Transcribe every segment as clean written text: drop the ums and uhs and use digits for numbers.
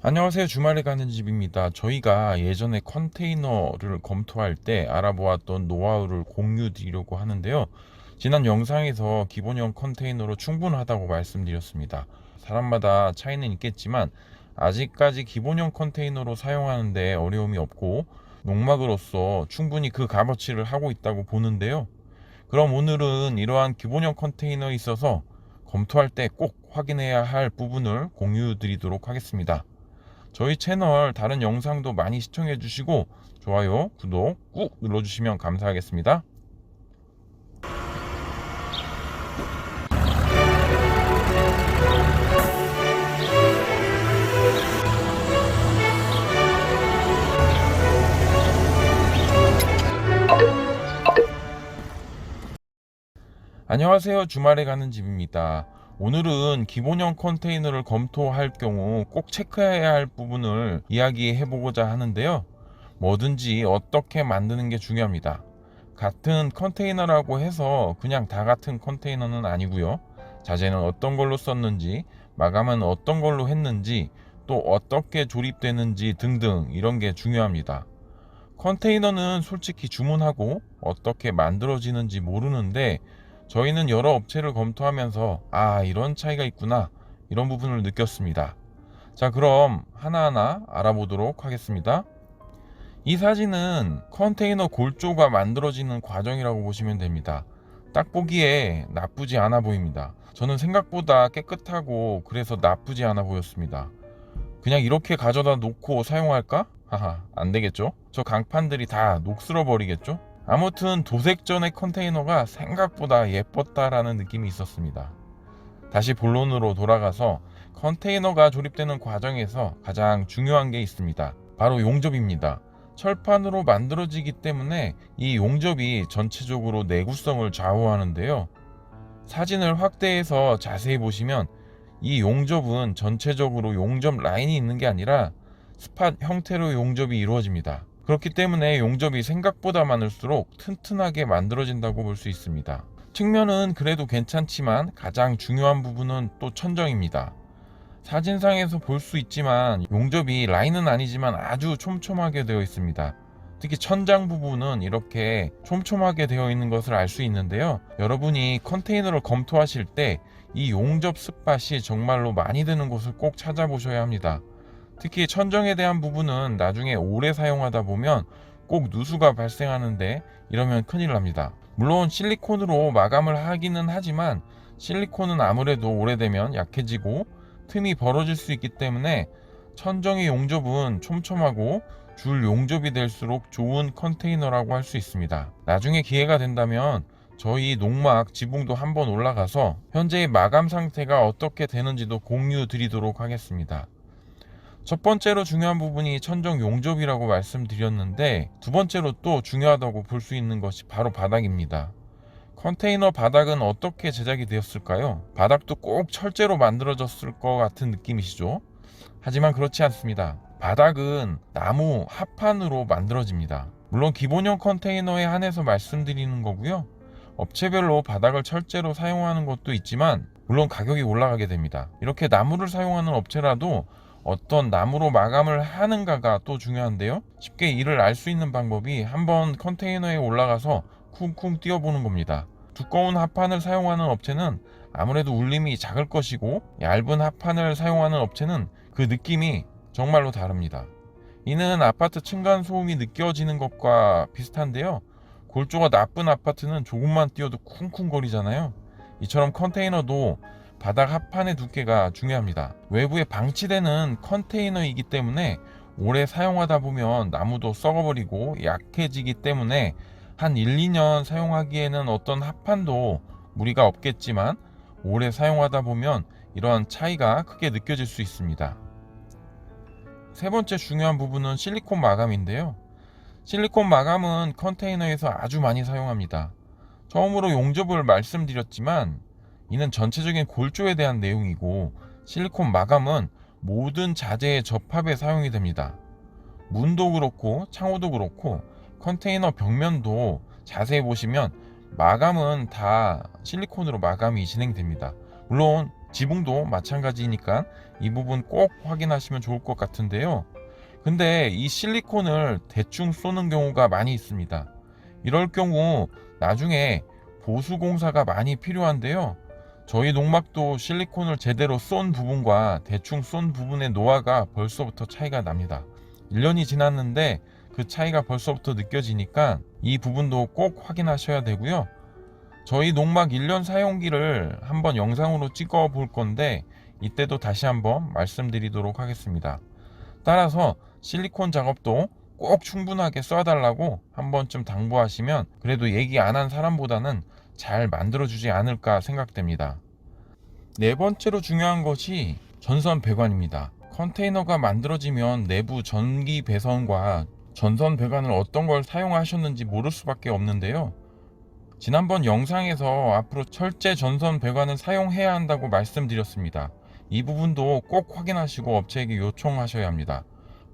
안녕하세요. 주말에 가는 집입니다. 저희가 예전에 컨테이너를 검토할 때 알아보았던 노하우를 공유 드리려고 하는데요. 지난 영상에서 기본형 컨테이너로 충분하다고 말씀드렸습니다. 사람마다 차이는 있겠지만 아직까지 기본형 컨테이너로 사용하는데 어려움이 없고 농막으로서 충분히 그 값어치를 하고 있다고 보는데요. 그럼 오늘은 이러한 기본형 컨테이너에 있어서 검토할 때 꼭 확인해야 할 부분을 공유 드리도록 하겠습니다. 저희 채널 다른 영상도 많이 시청해 주시고 좋아요, 구독 꾹 눌러주시면 감사하겠습니다. 안녕하세요. 주말에 가는 집입니다. 오늘은 기본형 컨테이너를 검토할 경우 꼭 체크해야 할 부분을 이야기해 보고자 하는데요. 뭐든지 어떻게 만드는 게 중요합니다. 같은 컨테이너라고 해서 그냥 다 같은 컨테이너는 아니고요. 자재는 어떤 걸로 썼는지, 마감은 어떤 걸로 했는지, 또 어떻게 조립되는지 등등 이런 게 중요합니다. 컨테이너는 솔직히 주문하고 어떻게 만들어지는지 모르는데 저희는 여러 업체를 검토하면서 이런 차이가 있구나 이런 부분을 느꼈습니다. 자, 그럼 하나하나 알아보도록 하겠습니다. 이 사진은 컨테이너 골조가 만들어지는 과정이라고 보시면 됩니다. 딱 보기에 나쁘지 않아 보입니다. 저는 생각보다 깨끗하고 그래서 나쁘지 않아 보였습니다. 그냥 이렇게 가져다 놓고 사용할까? 하하, 안 되겠죠? 저 강판들이 다 녹슬어 버리겠죠? 아무튼 도색전의 컨테이너가 생각보다 예뻤다라는 느낌이 있었습니다. 다시 본론으로 돌아가서 컨테이너가 조립되는 과정에서 가장 중요한 게 있습니다. 바로 용접입니다. 철판으로 만들어지기 때문에 이 용접이 전체적으로 내구성을 좌우하는데요. 사진을 확대해서 자세히 보시면 이 용접은 전체적으로 용접 라인이 있는 게 아니라 스팟 형태로 용접이 이루어집니다. 그렇기 때문에 용접이 생각보다 많을수록 튼튼하게 만들어진다고 볼 수 있습니다. 측면은 그래도 괜찮지만 가장 중요한 부분은 또 천정입니다. 사진상에서 볼 수 있지만 용접이 라인은 아니지만 아주 촘촘하게 되어 있습니다. 특히 천장 부분은 이렇게 촘촘하게 되어 있는 것을 알 수 있는데요. 여러분이 컨테이너를 검토하실 때 이 용접 스팟이 정말로 많이 드는 곳을 꼭 찾아보셔야 합니다. 특히 천정에 대한 부분은 나중에 오래 사용하다 보면 꼭 누수가 발생하는데 이러면 큰일 납니다. 물론 실리콘으로 마감을 하기는 하지만 실리콘은 아무래도 오래되면 약해지고 틈이 벌어질 수 있기 때문에 천정의 용접은 촘촘하고 줄 용접이 될수록 좋은 컨테이너라고 할 수 있습니다. 나중에 기회가 된다면 저희 농막 지붕도 한번 올라가서 현재의 마감 상태가 어떻게 되는지도 공유 드리도록 하겠습니다. 첫 번째로 중요한 부분이 천정 용접이라고 말씀드렸는데 두 번째로 또 중요하다고 볼 수 있는 것이 바로 바닥입니다. 컨테이너 바닥은 어떻게 제작이 되었을까요? 바닥도 꼭 철제로 만들어졌을 것 같은 느낌이시죠? 하지만 그렇지 않습니다. 바닥은 나무 합판으로 만들어집니다. 물론 기본형 컨테이너에 한해서 말씀드리는 거고요. 업체별로 바닥을 철제로 사용하는 것도 있지만 물론 가격이 올라가게 됩니다. 이렇게 나무를 사용하는 업체라도 어떤 나무로 마감을 하는가가 또 중요한데요. 쉽게 이를 알 수 있는 방법이 한번 컨테이너에 올라가서 쿵쿵 뛰어보는 겁니다. 두꺼운 합판을 사용하는 업체는 아무래도 울림이 작을 것이고 얇은 합판을 사용하는 업체는 그 느낌이 정말로 다릅니다. 이는 아파트 층간 소음이 느껴지는 것과 비슷한데요. 골조가 나쁜 아파트는 조금만 뛰어도 쿵쿵거리잖아요. 이처럼 컨테이너도 바닥 합판의 두께가 중요합니다. 외부에 방치되는 컨테이너이기 때문에 오래 사용하다 보면 나무도 썩어버리고 약해지기 때문에 한 1, 2년 사용하기에는 어떤 합판도 무리가 없겠지만 오래 사용하다 보면 이러한 차이가 크게 느껴질 수 있습니다. 세 번째 중요한 부분은 실리콘 마감인데요. 실리콘 마감은 컨테이너에서 아주 많이 사용합니다. 처음으로 용접을 말씀드렸지만 이는 전체적인 골조에 대한 내용이고 실리콘 마감은 모든 자재의 접합에 사용이 됩니다. 문도 그렇고 창호도 그렇고 컨테이너 벽면도 자세히 보시면 마감은 다 실리콘으로 마감이 진행됩니다. 물론 지붕도 마찬가지니까 이 부분 꼭 확인하시면 좋을 것 같은데요. 근데 이 실리콘을 대충 쏘는 경우가 많이 있습니다. 이럴 경우 나중에 보수 공사가 많이 필요한데요. 저희 농막도 실리콘을 제대로 쏜 부분과 대충 쏜 부분의 노화가 벌써부터 차이가 납니다. 1년이 지났는데 그 차이가 벌써부터 느껴지니까 이 부분도 꼭 확인하셔야 되고요. 저희 농막 1년 사용기를 한번 영상으로 찍어 볼 건데 이때도 다시 한번 말씀드리도록 하겠습니다. 따라서 실리콘 작업도 꼭 충분하게 쏴달라고 한 번쯤 당부하시면 그래도 얘기 안 한 사람보다는 잘 만들어주지 않을까 생각됩니다. 네 번째로 중요한 것이 전선 배관입니다. 컨테이너가 만들어지면 내부 전기 배선과 전선 배관을 어떤 걸 사용하셨는지 모를 수밖에 없는데요. 지난번 영상에서 앞으로 철제 전선 배관을 사용해야 한다고 말씀드렸습니다. 이 부분도 꼭 확인하시고 업체에게 요청하셔야 합니다.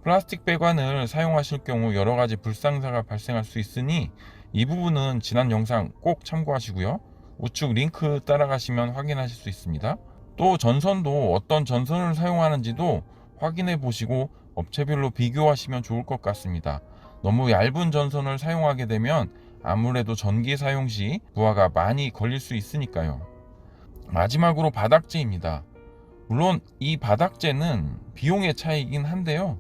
플라스틱 배관을 사용하실 경우 여러 가지 불상사가 발생할 수 있으니 이 부분은 지난 영상 꼭 참고하시고요. 우측 링크 따라가시면 확인하실 수 있습니다. 또 전선도 어떤 전선을 사용하는지도 확인해 보시고 업체별로 비교하시면 좋을 것 같습니다. 너무 얇은 전선을 사용하게 되면 아무래도 전기 사용 시 부하가 많이 걸릴 수 있으니까요. 마지막으로 바닥재입니다. 물론 이 바닥재는 비용의 차이이긴 한데요.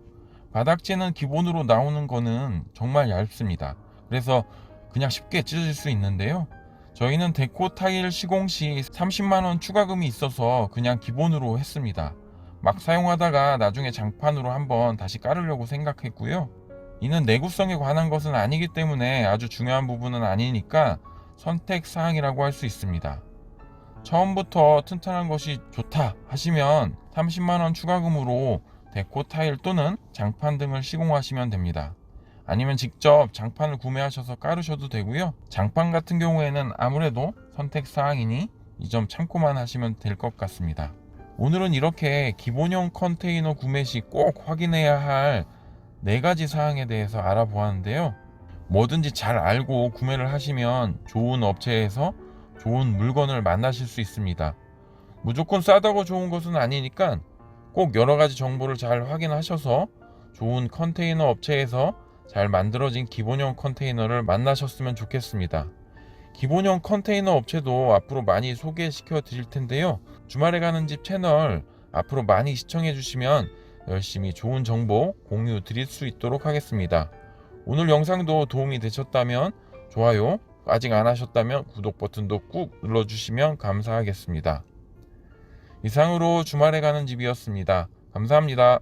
바닥재는 기본으로 나오는 거는 정말 얇습니다. 그래서 그냥 쉽게 찢어질 수 있는데요. 저희는 데코 타일 시공 시 30만원 추가금이 있어서 그냥 기본으로 했습니다. 막 사용하다가 나중에 장판으로 한번 다시 깔으려고 생각했고요. 이는 내구성에 관한 것은 아니기 때문에 아주 중요한 부분은 아니니까 선택 사항이라고 할 수 있습니다. 처음부터 튼튼한 것이 좋다 하시면 30만원 추가금으로 데코 타일 또는 장판 등을 시공하시면 됩니다. 아니면 직접 장판을 구매하셔서 깔으셔도 되고요. 장판 같은 경우에는 아무래도 선택 사항이니 이 점 참고만 하시면 될 것 같습니다. 오늘은 이렇게 기본형 컨테이너 구매 시 꼭 확인해야 할 4가지 사항에 대해서 알아보았는데요. 뭐든지 잘 알고 구매를 하시면 좋은 업체에서 좋은 물건을 만나실 수 있습니다. 무조건 싸다고 좋은 것은 아니니까 꼭 여러 가지 정보를 잘 확인하셔서 좋은 컨테이너 업체에서 잘 만들어진 기본형 컨테이너를 만나셨으면 좋겠습니다. 기본형 컨테이너 업체도 앞으로 많이 소개시켜 드릴 텐데요. 주말에 가는 집 채널 앞으로 많이 시청해 주시면 열심히 좋은 정보 공유 드릴 수 있도록 하겠습니다. 오늘 영상도 도움이 되셨다면 좋아요, 아직 안 하셨다면 구독 버튼도 꾹 눌러주시면 감사하겠습니다. 이상으로 주말에 가는 집이었습니다. 감사합니다.